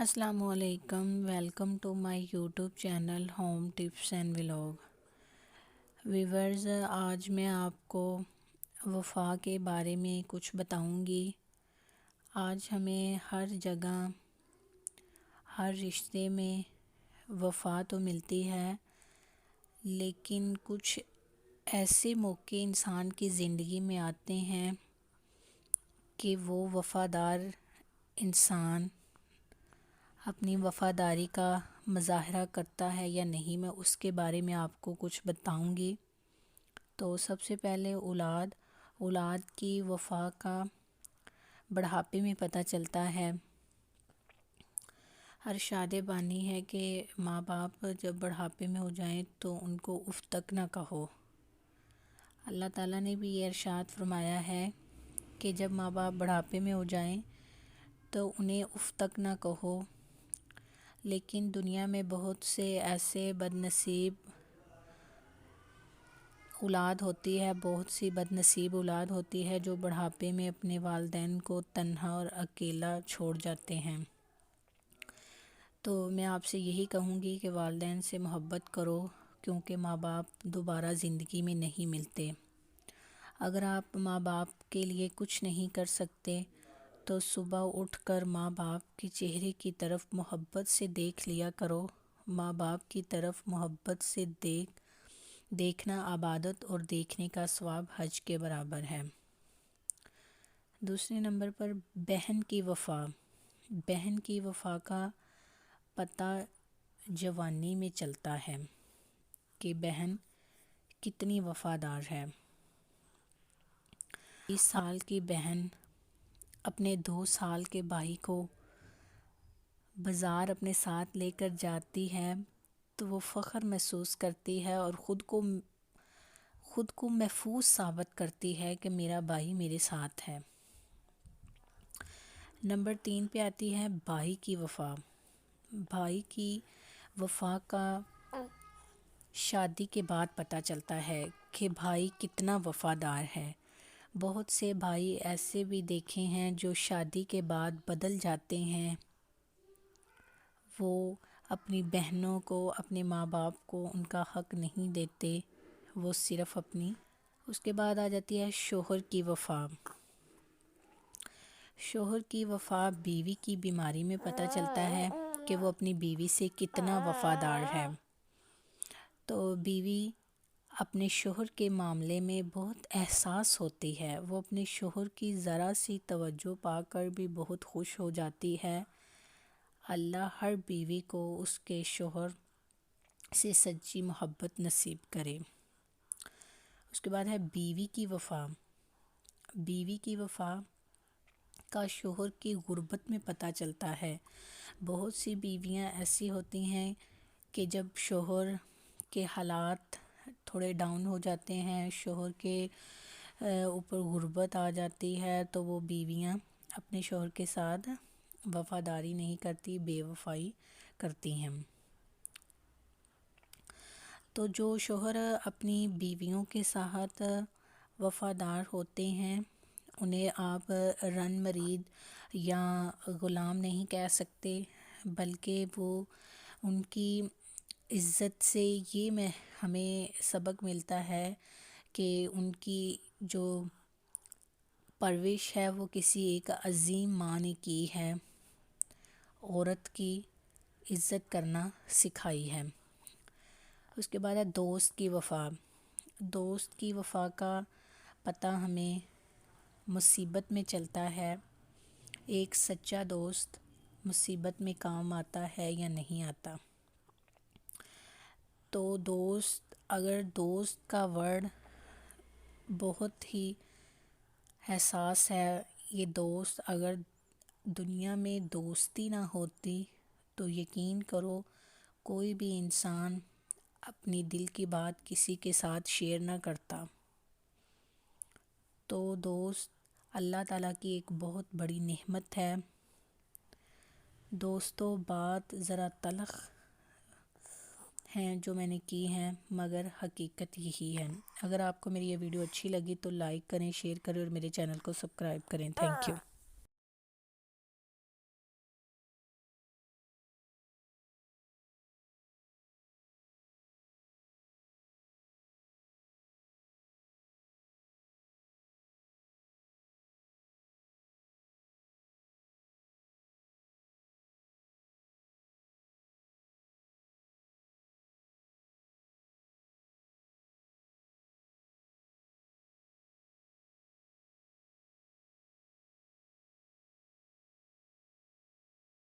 السلام علیکم، welcome to my YouTube channel home tips and vlog viewers. آج میں آپ کو وفا کے بارے میں کچھ بتاؤں گی۔ آج ہمیں ہر جگہ ہر رشتے میں وفا تو ملتی ہے، لیکن کچھ ایسے موقع انسان کی زندگی میں آتے ہیں کہ وہ وفادار انسان اپنی وفاداری کا مظاہرہ کرتا ہے یا نہیں، میں اس کے بارے میں آپ کو کچھ بتاؤں گی۔ تو سب سے پہلے اولاد کی وفا کا بڑھاپے میں پتہ چلتا ہے۔ ہر شاد بانی ہے کہ ماں باپ جب بڑھاپے میں ہو جائیں تو ان کو اف تک نہ کہو۔ اللہ تعالیٰ نے بھی یہ ارشاد فرمایا ہے کہ جب ماں باپ بڑھاپے میں ہو جائیں تو انہیں اف تک نہ کہو، لیکن دنیا میں بہت سے ایسے بد نصیب اولاد ہوتی ہے، بہت سی بد نصیب اولاد ہوتی ہے جو بڑھاپے میں اپنے والدین کو تنہا اور اکیلا چھوڑ جاتے ہیں۔ تو میں آپ سے یہی کہوں گی کہ والدین سے محبت کرو، کیونکہ ماں باپ دوبارہ زندگی میں نہیں ملتے۔ اگر آپ ماں باپ کے لیے کچھ نہیں کر سکتے تو صبح اٹھ کر ماں باپ کے چہرے کی طرف محبت سے دیکھ لیا کرو۔ ماں باپ کی طرف محبت سے دیکھنا عبادت اور دیکھنے کا ثواب حج کے برابر ہے۔ دوسرے نمبر پر بہن کی وفا۔ بہن کی وفا کا پتہ جوانی میں چلتا ہے کہ بہن کتنی وفادار ہے۔ 20 سال کی بہن اپنے 2 سال کے بھائی کو بازار اپنے ساتھ لے کر جاتی ہے تو وہ فخر محسوس کرتی ہے اور خود کو محفوظ ثابت کرتی ہے کہ میرا بھائی میرے ساتھ ہے۔ نمبر 3 پہ آتی ہے بھائی کی وفا۔ بھائی کی وفا کا شادی کے بعد پتہ چلتا ہے کہ بھائی کتنا وفادار ہے۔ بہت سے بھائی ایسے بھی دیکھے ہیں جو شادی کے بعد بدل جاتے ہیں۔ وہ اپنی بہنوں کو، اپنے ماں باپ کو ان کا حق نہیں دیتے، وہ صرف اپنی۔ اس کے بعد آ جاتی ہے شوہر کی وفا۔ شوہر کی وفا بیوی کی بیماری میں پتہ چلتا ہے کہ وہ اپنی بیوی سے کتنا وفادار ہے۔ تو بیوی اپنے شوہر کے معاملے میں بہت احساس ہوتی ہے، وہ اپنے شوہر کی ذرا سی توجہ پا کر بھی بہت خوش ہو جاتی ہے۔ اللہ ہر بیوی کو اس کے شوہر سے سچی محبت نصیب کرے۔ اس کے بعد ہے بیوی کی وفا۔ بیوی کی وفا کا شوہر کی غربت میں پتہ چلتا ہے۔ بہت سی بیویاں ایسی ہوتی ہیں کہ جب شوہر کے حالات تھوڑے ڈاؤن ہو جاتے ہیں، شوہر کے اوپر غربت آ جاتی ہے، تو وہ بیویاں اپنے شوہر کے ساتھ وفاداری نہیں کرتی، بے وفائی کرتی ہیں۔ تو جو شوہر اپنی بیویوں کے ساتھ وفادار ہوتے ہیں انہیں آپ رن مرید یا غلام نہیں کہہ سکتے، بلکہ وہ ان کی عزت سے یہ ہمیں سبق ملتا ہے کہ ان کی جو پرورش ہے وہ کسی ایک عظیم ماں نے کی ہے، عورت کی عزت کرنا سکھائی ہے۔ اس کے بعد ہے دوست کی وفا۔ دوست کی وفا کا پتہ ہمیں مصیبت میں چلتا ہے۔ ایک سچا دوست مصیبت میں کام آتا ہے یا نہیں آتا۔ تو اگر دوست کا ورڈ بہت ہی حساس ہے، یہ دوست اگر دنیا میں دوستی نہ ہوتی تو یقین کرو کوئی بھی انسان اپنی دل کی بات کسی کے ساتھ شیئر نہ کرتا۔ تو دوست اللہ تعالیٰ کی ایک بہت بڑی نعمت ہے۔ دوستو بات ذرا تلخ ہیں جو میں نے کی ہیں، مگر حقیقت یہی ہے۔ اگر آپ کو میری یہ ویڈیو اچھی لگی تو لائک کریں، شیئر کریں اور میرے چینل کو سبسکرائب کریں۔ Thank you.